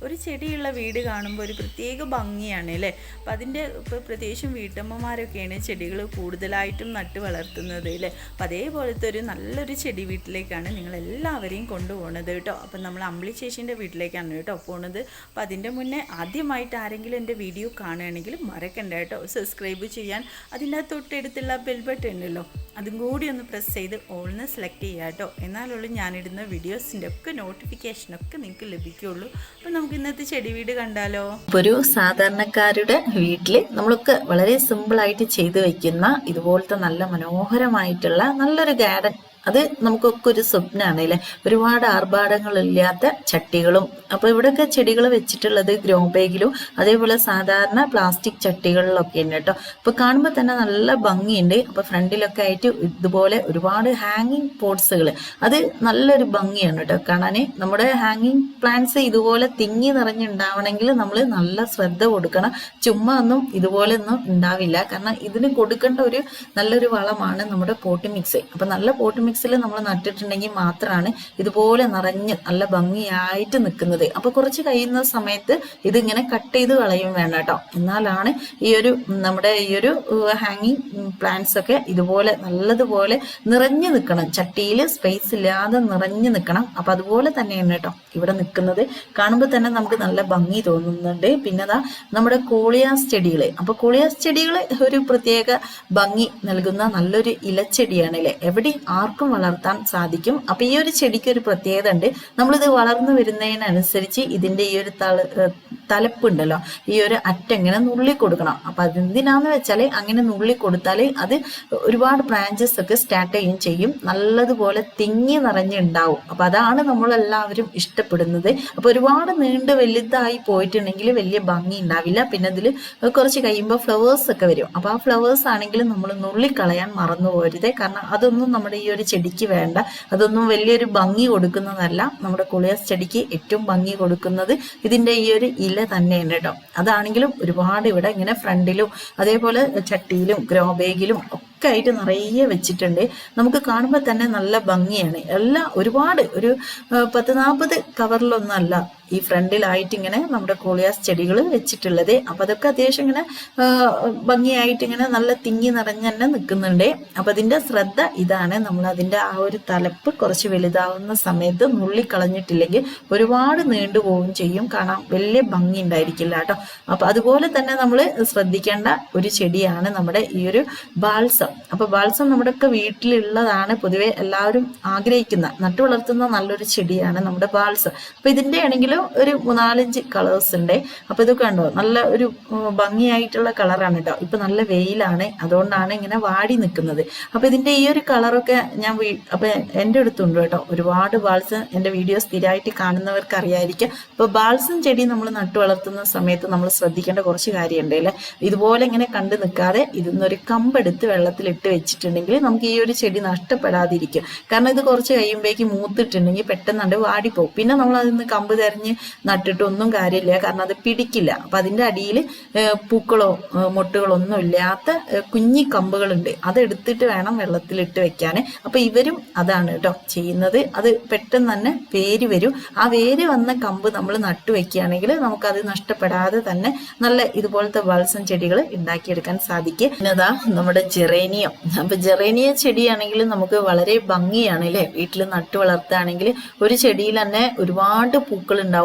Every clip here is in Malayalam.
ഒരു ചെടിയുള്ള വീട് കാണുമ്പോൾ ഒരു പ്രത്യേക ഭംഗിയാണ് അല്ലേ. അപ്പം അതിൻ്റെ ഇപ്പോൾ പ്രത്യേകിച്ചും വീട്ടമ്മമാരൊക്കെയാണ് ചെടികൾ കൂടുതലായിട്ടും നട്ട് വളർത്തുന്നത് അല്ലേ. അപ്പം അതേപോലത്തെ ഒരു നല്ലൊരു ചെടി വീട്ടിലേക്കാണ് നിങ്ങളെല്ലാവരെയും കൊണ്ടുപോകുന്നത് കേട്ടോ. അപ്പം നമ്മൾ അമ്പിളി ചേച്ചീൻ്റെ വീട്ടിലേക്കാണ് കേട്ടോ പോകുന്നത്. അപ്പം അതിൻ്റെ മുന്നേ ആദ്യമായിട്ട് ആരെങ്കിലും എൻ്റെ വീഡിയോ കാണുകയാണെങ്കിൽ മറക്കണ്ട കേട്ടോ സബ്സ്ക്രൈബ് ചെയ്യാൻ. അതിൻ്റെ തൊട്ടടുത്തുള്ള ബെൽ ബട്ടൺ ഉണ്ടല്ലോ, അതും കൂടി ഒന്ന് പ്രസ് ചെയ്ത് ഓൾന്ന് സെലക്ട് ചെയ്യുക കേട്ടോ. എന്നാലുള്ളൂ ഞാനിടുന്ന വീഡിയോസിൻ്റെ ഒക്കെ നോട്ടിഫിക്കേഷനൊക്കെ നിങ്ങൾക്ക് ലഭിക്കുകയുള്ളൂ. അപ്പം നമുക്ക് ഇന്നത്തെ ചെടി വീട് കണ്ടാലോ. ഒരു സാധാരണക്കാരുടെ വീട്ടിൽ നമ്മളൊക്കെ വളരെ സിമ്പിളായിട്ട് ചെയ്തു വെക്കുന്ന ഇതുപോലത്തെ നല്ല മനോഹരമായിട്ടുള്ള നല്ലൊരു ഗാർഡൻ, അത് നമുക്കൊക്കെ ഒരു സ്വപ്നമാണ് അല്ലേ. ഒരുപാട് ആർഭാടങ്ങളില്ലാത്ത ചട്ടികളും. അപ്പോൾ ഇവിടെയൊക്കെ ചെടികൾ വെച്ചിട്ടുള്ളത് ഗ്രോ ബാഗിലും അതേപോലെ സാധാരണ പ്ലാസ്റ്റിക് ചട്ടികളിലൊക്കെ ഉണ്ട് കേട്ടോ. അപ്പോൾ കാണുമ്പോൾ തന്നെ നല്ല ഭംഗിയുണ്ട്. അപ്പോൾ ഫ്രണ്ടിലൊക്കെ ആയിട്ട് ഇതുപോലെ ഒരുപാട് ഹാങ്ങിങ് പോട്ട്സുകൾ, അത് നല്ലൊരു ഭംഗിയാണ് കേട്ടോ കാണാൻ. നമ്മുടെ ഹാങ്ങിങ് പ്ലാന്റ്സ് ഇതുപോലെ തിങ്ങി നിറഞ്ഞുണ്ടാവണമെങ്കിൽ നമ്മൾ നല്ല ശ്രദ്ധ കൊടുക്കണം. ചുമ്മാ ഒന്നും ഇതുപോലെ ഒന്നും ഉണ്ടാവില്ല. കാരണം ഇതിന് കൊടുക്കേണ്ട ഒരു നല്ലൊരു വളമാണ് നമ്മുടെ പോട്ട് മിക്സ്. അപ്പം നല്ല പോട്ട് മിക്സിൽ നമ്മൾ നട്ടിട്ടുണ്ടെങ്കിൽ മാത്രമാണ് ഇതുപോലെ നിറഞ്ഞ് നല്ല ഭംഗിയായിട്ട് നിൽക്കുന്നത്. അപ്പൊ കുറച്ച് കഴിയുന്ന സമയത്ത് ഇതിങ്ങനെ കട്ട് ചെയ്ത് കളയും വേണം കേട്ടോ. എന്നാലാണ് ഈ ഒരു നമ്മുടെ ഈ ഒരു ഹാങ്ങിങ് പ്ലാന്റ്സ് ഒക്കെ ഇതുപോലെ നല്ലതുപോലെ നിറഞ്ഞു നിൽക്കണം. ചട്ടിയിൽ സ്പേസ് ഇല്ലാതെ നിറഞ്ഞു നിൽക്കണം. അപ്പൊ അതുപോലെ തന്നെയാണ് കേട്ടോ ഇവിടെ നിൽക്കുന്നത്. കാണുമ്പോൾ തന്നെ നമുക്ക് നല്ല ഭംഗി തോന്നുന്നുണ്ട്. പിന്നെ അതാ നമ്മുടെ കോളിയാസ് ചെടികള്. അപ്പൊ കോളിയാസ് ചെടികൾ ഒരു പ്രത്യേക ഭംഗി നൽകുന്ന നല്ലൊരു ഇലച്ചെടിയാണ് അല്ലേ. എവിടെ ആർക്കും വളർത്താൻ സാധിക്കും. അപ്പൊ ഈ ഒരു ചെടിക്ക് ഒരു പ്രത്യേകത ഉണ്ട്. നമ്മളിത് വളർന്നു വരുന്നതിനനുസരിച്ച് ഇതിന്റെ ഈ ഒരു തലപ്പുണ്ടല്ലോ, ഈ ഒരു അറ്റങ്ങനെ നുള്ളി കൊടുക്കണം. അപ്പൊ അതെന്തിനാന്ന് വെച്ചാല് അങ്ങനെ നുള്ളി കൊടുത്താല് അത് ഒരുപാട് ബ്രാഞ്ചസ് ഒക്കെ സ്റ്റാർട്ട് ചെയ്യും. നല്ലതുപോലെ തിങ്ങി നിറഞ്ഞുണ്ടാവും. അപ്പൊ അതാണ് നമ്മളെല്ലാവരും ഇഷ്ടപ്പെടുന്നത്. അപ്പൊ ഒരുപാട് നീണ്ട് വലുതായി പോയിട്ടുണ്ടെങ്കിൽ വലിയ ഭംഗി ഉണ്ടാവില്ല. പിന്നെ അതിൽ കുറച്ച് കഴിയുമ്പോൾ ഫ്ലവേഴ്സ് ഒക്കെ വരും. അപ്പൊ ആ ഫ്ലവേഴ്സ് ആണെങ്കിലും നമ്മൾ നുള്ളിക്കളയാൻ മറന്നു പോരുതേ. കാരണം അതൊന്നും നമ്മുടെ ഈ ഒരു ചെടിക്ക് വേണ്ട. അതൊന്നും വലിയൊരു ഭംഗി കൊടുക്കുന്നതല്ല. നമ്മുടെ കോളിയാസ് ചെടിക്ക് ഏറ്റവും ഭംഗി കൊടുക്കുന്നത് ഇതിന്റെ ഈ ഒരു ഇല തന്നെയാണ് കേട്ടോ. അതാണെങ്കിലും ഒരുപാട് ഇവിടെ ഇങ്ങനെ ഫ്രണ്ടിലും അതേപോലെ ചട്ടിയിലും ഗ്രോ ബാഗിലും ഒക്കെ ആയിട്ട് നിറയെ വെച്ചിട്ടുണ്ട്. നമുക്ക് കാണുമ്പോൾ തന്നെ നല്ല ഭംഗിയാണ്. എല്ലാം ഒരുപാട് ഒരു 10-40 കവറിലൊന്നും അല്ല ഈ ഫ്രണ്ടിലായിട്ട് ഇങ്ങനെ നമ്മുടെ കോളിയാസ് ചെടികൾ വെച്ചിട്ടുള്ളത്. അപ്പൊ അതൊക്കെ അത്യാവശ്യം ഇങ്ങനെ ഭംഗിയായിട്ട് ഇങ്ങനെ നല്ല തിങ്ങി നിറഞ്ഞ് തന്നെ നിൽക്കുന്നുണ്ട്. അപ്പൊ അതിന്റെ ശ്രദ്ധ ഇതാണ്, നമ്മൾ അതിന്റെ ആ ഒരു തലപ്പ് കുറച്ച് വലുതാവുന്ന സമയത്ത് നുള്ളിക്കളഞ്ഞിട്ടില്ലെങ്കിൽ ഒരുപാട് നീണ്ടുപോവുകയും ചെയ്യും. കാണാൻ വലിയ ഭംഗി ഉണ്ടായിരിക്കില്ല കേട്ടോ. അപ്പൊ അതുപോലെ തന്നെ നമ്മൾ ശ്രദ്ധിക്കേണ്ട ഒരു ചെടിയാണ് നമ്മുടെ ഈ ഒരു ബാൾസം. അപ്പൊ ബാൾസം നമ്മുടെ ഒക്കെ വീട്ടിലുള്ളതാണ്. പൊതുവെ എല്ലാവരും ആഗ്രഹിക്കുന്ന നട്ടു വളർത്തുന്ന നല്ലൊരു ചെടിയാണ് നമ്മുടെ ബാൾസം. അപ്പൊ ഇതിന്റെ ആണെങ്കിലും ഒരു 4-5 കളേഴ്സ് ഉണ്ട്. അപ്പൊ ഇതൊക്കെ കണ്ടോ നല്ല ഒരു ഭംഗിയായിട്ടുള്ള കളറാണ് കേട്ടോ. ഇപ്പൊ നല്ല വെയിലാണ്, അതുകൊണ്ടാണ് ഇങ്ങനെ വാടി നിൽക്കുന്നത്. അപ്പൊ ഇതിന്റെ ഈ ഒരു കളറൊക്കെ ഞാൻ അപ്പൊ എന്റെ അടുത്തുണ്ട് കേട്ടോ. ഒരുപാട് ബാൾസം എന്റെ വീഡിയോ സ്ഥിരമായിട്ട് കാണുന്നവർക്ക് അറിയായിരിക്കും. അപ്പൊ ബാൾസം ചെടി നമ്മൾ നട്ടു വളർത്തുന്ന സമയത്ത് നമ്മൾ ശ്രദ്ധിക്കേണ്ട കുറച്ച് കാര്യമുണ്ട് അല്ലേ. ഇതുപോലെ ഇങ്ങനെ കണ്ടു നിൽക്കാതെ ഇതിന്നൊരു കമ്പെടുത്ത് വെള്ളത്തിലിട്ട് വെച്ചിട്ടുണ്ടെങ്കിൽ നമുക്ക് ഈ ഒരു ചെടി നഷ്ടപ്പെടാതിരിക്കും. കാരണം ഇത് കുറച്ച് കഴിയുമ്പോഴേക്ക് മൂത്തിട്ടുണ്ടെങ്കിൽ പെട്ടെന്ന് വാടിപ്പോകും. പിന്നെ നമ്മൾ അതിന്ന് കമ്പ് തെരഞ്ഞ് നട്ടിട്ടൊന്നും കാര്യമില്ല. കാരണം അത് പിടിക്കില്ല. അപ്പൊ അതിന്റെ അടിയിൽ പൂക്കളോ മൊട്ടുകളോ ഒന്നും ഇല്ലാത്ത കുഞ്ഞി കമ്പുകളുണ്ട്. അതെടുത്തിട്ട് വേണം വെള്ളത്തിലിട്ട് വെക്കാൻ. അപ്പൊ ഇവരും അതാണ് കേട്ടോ ചെയ്യുന്നത്. അത് പെട്ടെന്ന് തന്നെ വേര് വരും. ആ വേര് വന്ന കമ്പ് നമ്മൾ നട്ടു വെക്കുകയാണെങ്കിൽ നമുക്കത് നഷ്ടപ്പെടാതെ തന്നെ നല്ല ഇതുപോലത്തെ ബാൾസം ചെടികൾ ഉണ്ടാക്കിയെടുക്കാൻ സാധിക്കും. പിന്നെതാ നമ്മുടെ ജെറേനിയം. അപ്പൊ ജെറേനിയ ചെടിയാണെങ്കിൽ നമുക്ക് വളരെ ഭംഗിയാണ് അല്ലേ. വീട്ടിൽ നട്ടു വളർത്തുകയാണെങ്കിൽ ഒരു ചെടിയിൽ തന്നെ ഒരുപാട് പൂക്കൾ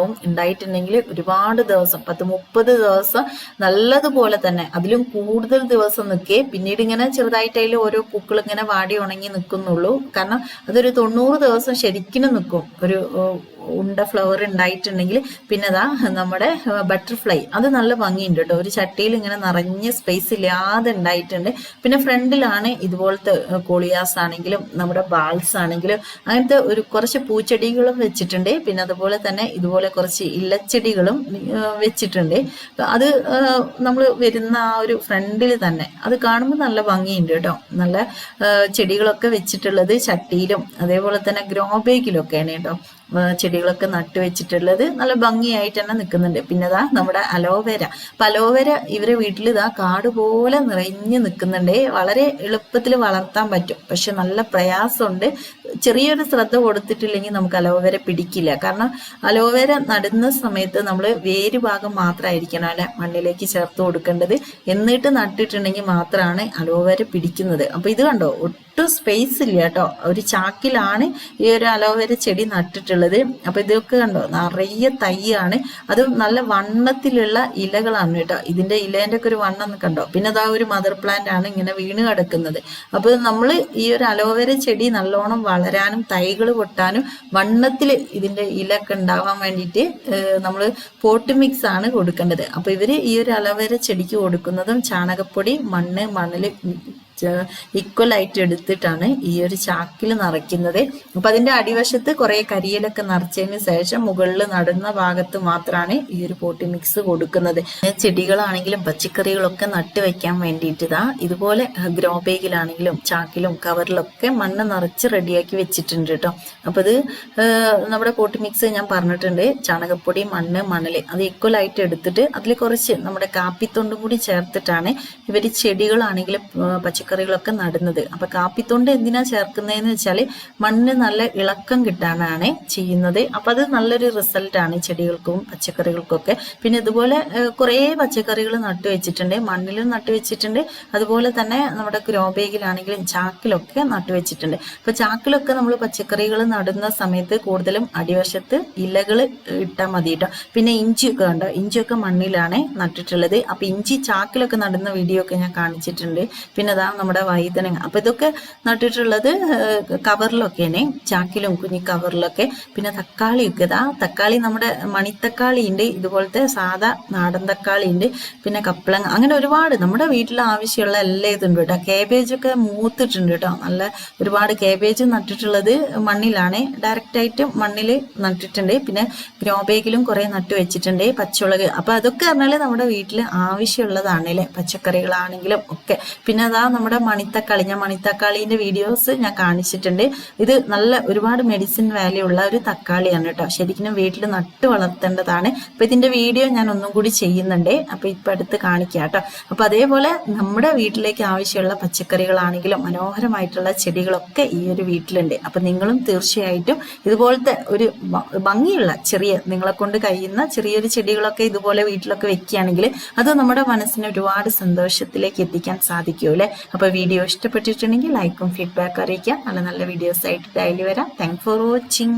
ഉണ്ടായിട്ടുണ്ടെങ്കിൽ ഒരുപാട് ദിവസം 10-30 ദിവസം നല്ലതുപോലെ തന്നെ അതിലും കൂടുതൽ ദിവസം നിൽക്കേ. പിന്നീട് ഇങ്ങനെ ചെറുതായിട്ട് അതിൽ ഓരോ പൂക്കൾ ഇങ്ങനെ വാടി ഉണങ്ങി നിൽക്കുന്നുള്ളൂ. കാരണം അതൊരു 90 ദിവസം ശരിക്കും നിൽക്കും ഒരു ഉണ്ട ഫ്ലവർ ഉണ്ടായിട്ടുണ്ടെങ്കിൽ. പിന്നെ അതാ നമ്മുടെ ബട്ടർഫ്ലൈ, അത് നല്ല ഭംഗിയുണ്ട് കേട്ടോ. ഒരു ചട്ടിയിൽ ഇങ്ങനെ നിറഞ്ഞ സ്പേസ് ഇല്ലാതെ ഉണ്ടായിട്ടുണ്ട്. പിന്നെ ഫ്രണ്ടിലാണ് ഇതുപോലത്തെ കോളിയാസ് ആണെങ്കിലും നമ്മുടെ ബാൾസ് ആണെങ്കിലും അങ്ങനത്തെ ഒരു കുറച്ച് പൂച്ചെടികളും വെച്ചിട്ടുണ്ട്. പിന്നെ അതുപോലെ തന്നെ ഇതുപോലെ കുറച്ച് ഇലച്ചെടികളും വെച്ചിട്ടുണ്ട്. അത് നമ്മൾ വരുന്ന ആ ഒരു ഫ്രണ്ടിൽ തന്നെ അത് കാണുമ്പോൾ നല്ല ഭംഗിയുണ്ട് കേട്ടോ. നല്ല ചെടികളൊക്കെ വെച്ചിട്ടുള്ളത് ചട്ടിയിലും അതേപോലെ തന്നെ ഗ്രോ ബാഗിലൊക്കെയാണ് കേട്ടോ. ചെടികളൊക്കെ നട്ടുവെച്ചിട്ടുള്ളത് നല്ല ഭംഗിയായിട്ട് തന്നെ നിൽക്കുന്നുണ്ട്. പിന്നെ ഇതാ നമ്മുടെ അലോവേര. അപ്പൊ അലോവേര ഇവരെ വീട്ടിൽ ഇതാ കാട് പോലെ നിറഞ്ഞു നിൽക്കുന്നുണ്ട്. വളരെ എളുപ്പത്തിൽ വളർത്താൻ പറ്റും, പക്ഷെ നല്ല പ്രയാസമുണ്ട്. ചെറിയൊരു ശ്രദ്ധ കൊടുത്തിട്ടില്ലെങ്കിൽ നമുക്ക് അലോവേര പിടിക്കില്ല. കാരണം അലോവേര നടുന്ന സമയത്ത് നമ്മൾ വേര് ഭാഗം മാത്രമായിരിക്കണം അല്ലെ മണ്ണിലേക്ക് ചേർത്ത് കൊടുക്കേണ്ടത്. എന്നിട്ട് നട്ടിട്ടുണ്ടെങ്കിൽ മാത്രമാണ് അലോവേര പിടിക്കുന്നത്. അപ്പൊ ഇത് കണ്ടോ, ഒട്ടും സ്പേസ് ഇല്ല കേട്ടോ. ഒരു ചാക്കിലാണ് ഈ ഒരു അലോവേര ചെടി നട്ടിട്ടുള്ളത്. അപ്പൊ ഇതൊക്കെ കണ്ടോ, നിറയെ തൈയാണ്. അത് നല്ല വണ്ണത്തിലുള്ള ഇലകളാണ് കേട്ടോ. ഇതിന്റെ ഇലേന്റെ ഒക്കെ ഒരു വണ്ണം കണ്ടോ. പിന്നെ അതാ ഒരു മദർ പ്ലാന്റ് ആണ് ഇങ്ങനെ വീണ് കിടക്കുന്നത്. അപ്പൊ നമ്മൾ ഈ ഒരു അലോവേര ചെടി നല്ലോണം വളരാനും തൈകൾ പൊട്ടാനും വണ്ണത്തിൽ ഇതിന്റെ ഇല ഒക്കെ ഉണ്ടാവാൻ വേണ്ടിയിട്ട് നമ്മൾ പോട്ട് മിക്സ് ആണ് കൊടുക്കേണ്ടത്. അപ്പൊ ഇവര് ഈ ഒരു അലോവേര ചെടിക്ക് കൊടുക്കുന്നതും ചാണകപ്പൊടി, മണ്ണ്, മണല് ഈക്വൽ ആയിട്ട് എടുത്തിട്ടാണ് ഈ ഒരു ചാക്കിൽ നിറയ്ക്കുന്നത്. അപ്പൊ അതിന്റെ അടിവശത്ത് കുറെ കരിയിലൊക്കെ നിറച്ചതിന് ശേഷം മുകളിൽ നടുന്ന ഭാഗത്ത് മാത്രമാണ് ഈ ഒരു പോട്ടി മിക്സ് കൊടുക്കുന്നത്. ചെടികളാണെങ്കിലും പച്ചക്കറികളൊക്കെ നട്ട് വെക്കാൻ വേണ്ടിയിട്ട് ഇതുപോലെ ഗ്രോ ബാഗിലാണെങ്കിലും ചാക്കിലും കവറിലൊക്കെ മണ്ണ് നിറച്ച് റെഡിയാക്കി വെച്ചിട്ടുണ്ട് കേട്ടോ. അപ്പൊ ഇത് നമ്മുടെ പോട്ടി മിക്സ് ഞാൻ പറഞ്ഞിട്ടുണ്ട്. ചാണകപ്പൊടി, മണ്ണ്, മണല് അത് ഈക്വൽ ആയിട്ട് എടുത്തിട്ട് അതിൽ കുറച്ച് നമ്മുടെ കാപ്പിത്തൊണ്ടും കൂടി ചേർത്തിട്ടാണ് ഇവര് ചെടികളാണെങ്കിലും പച്ചക്കറികളൊക്കെ നടുന്നത്. അപ്പൊ കാപ്പിത്തൊണ്ട് എന്തിനാ ചേർക്കുന്നതെന്ന് വെച്ചാല് മണ്ണ് നല്ല ഇളക്കം കിട്ടാനാണ് ചെയ്യുന്നത്. അപ്പൊ അത് നല്ലൊരു റിസൾട്ടാണ് ചെടികൾക്കും പച്ചക്കറികൾക്കും ഒക്കെ. പിന്നെ ഇതുപോലെ കുറെ പച്ചക്കറികൾ നട്ടുവെച്ചിട്ടുണ്ട്, മണ്ണിലും നട്ടുവെച്ചിട്ടുണ്ട്. അതുപോലെ തന്നെ നമ്മുടെ ഗ്രോ ബാഗിലാണെങ്കിലും ചാക്കിലൊക്കെ നട്ടുവെച്ചിട്ടുണ്ട്. അപ്പൊ ചാക്കിലൊക്കെ നമ്മൾ പച്ചക്കറികൾ നടുന്ന സമയത്ത് കൂടുതലും അടിവശത്ത് ഇലകൾ ഇട്ടാൽ മതി കേട്ടോ. പിന്നെ ഇഞ്ചിയൊക്കെ ഉണ്ടോ, ഇഞ്ചിയൊക്കെ മണ്ണിലാണ് നട്ടിട്ടുള്ളത്. അപ്പൊ ഇഞ്ചി ചാക്കിലൊക്കെ നടുന്ന വീഡിയോ ഒക്കെ ഞാൻ കാണിച്ചിട്ടുണ്ട്. പിന്നെ അതാ നമ്മുടെ വഴുതനങ്ങ. അപ്പൊ ഇതൊക്കെ നട്ടിട്ടുള്ളത് കവറിലൊക്കെയാണ്, ചാക്കിലും കുഞ്ഞി കവറിലൊക്കെ. പിന്നെ തക്കാളിയൊക്കെ തക്കാളി നമ്മുടെ മണിത്തക്കാളി ഉണ്ട്, ഇതുപോലത്തെ സാധാ നാടൻ തക്കാളി ഉണ്ട്, പിന്നെ കപ്പളങ്ങ, അങ്ങനെ ഒരുപാട് നമ്മുടെ വീട്ടിൽ ആവശ്യമുള്ള എല്ലാ ഇതുണ്ട് കേട്ടോ. കേബേജൊക്കെ മൂത്തിട്ടുണ്ട് കേട്ടോ. നല്ല ഒരുപാട് കേബേജ് നട്ടിട്ടുള്ളത് മണ്ണിലാണ്, ഡയറക്റ്റ് ആയിട്ട് മണ്ണിൽ നട്ടിട്ടുണ്ട്. പിന്നെ ഗ്രോ ബാഗിലും കുറെ നട്ടു വെച്ചിട്ടുണ്ട്. പച്ചമുളക്, അപ്പൊ അതൊക്കെ പറഞ്ഞാല് നമ്മുടെ വീട്ടിൽ ആവശ്യമുള്ളതാണ് അല്ലെ, പച്ചക്കറികളാണെങ്കിലും ഒക്കെ. പിന്നെ അതാ നമ്മുടെ മണിത്തക്കാളി, ഞാൻ മണിത്തക്കാളിന്റെ വീഡിയോസ് ഞാൻ കാണിച്ചിട്ടുണ്ട്. ഇത് നല്ല ഒരുപാട് മെഡിസിൻ വാല്യൂ ഉള്ള ഒരു തക്കാളിയാണ് കേട്ടോ. ശരിക്കും വീട്ടിൽ നട്ട് വളർത്തേണ്ടതാണ്. അപ്പൊ ഇതിന്റെ വീഡിയോ ഞാൻ ഒന്നും കൂടി ചെയ്യുന്നുണ്ട്. അപ്പൊ ഇപ്പൊ അടുത്ത് കാണിക്കാം കേട്ടോ. അപ്പൊ അതേപോലെ നമ്മുടെ വീട്ടിലേക്ക് ആവശ്യമുള്ള പച്ചക്കറികളാണെങ്കിലും മനോഹരമായിട്ടുള്ള ചെടികളൊക്കെ ഈ ഒരു വീട്ടിലുണ്ട്. അപ്പൊ നിങ്ങളും തീർച്ചയായിട്ടും ഇതുപോലത്തെ ഒരു ഭംഗിയുള്ള ചെറിയ നിങ്ങളെ കൊണ്ട് കഴിയുന്ന ചെറിയൊരു ചെടികളൊക്കെ ഇതുപോലെ വീട്ടിലൊക്കെ വെക്കുകയാണെങ്കിൽ അത് നമ്മുടെ മനസ്സിന് ഒരുപാട് സന്തോഷത്തിലേക്ക് എത്തിക്കാൻ സാധിക്കും അല്ലെ. അപ്പൊ വീഡിയോ ഇഷ്ടപ്പെട്ടിട്ടുണ്ടെങ്കിൽ ലൈക്കും ഫീഡ്ബാക്ക് അറിയിക്കാം. നല്ല നല്ല വീഡിയോസ് ആയിട്ട് ഡെയിലി വരാം. Thank for watching.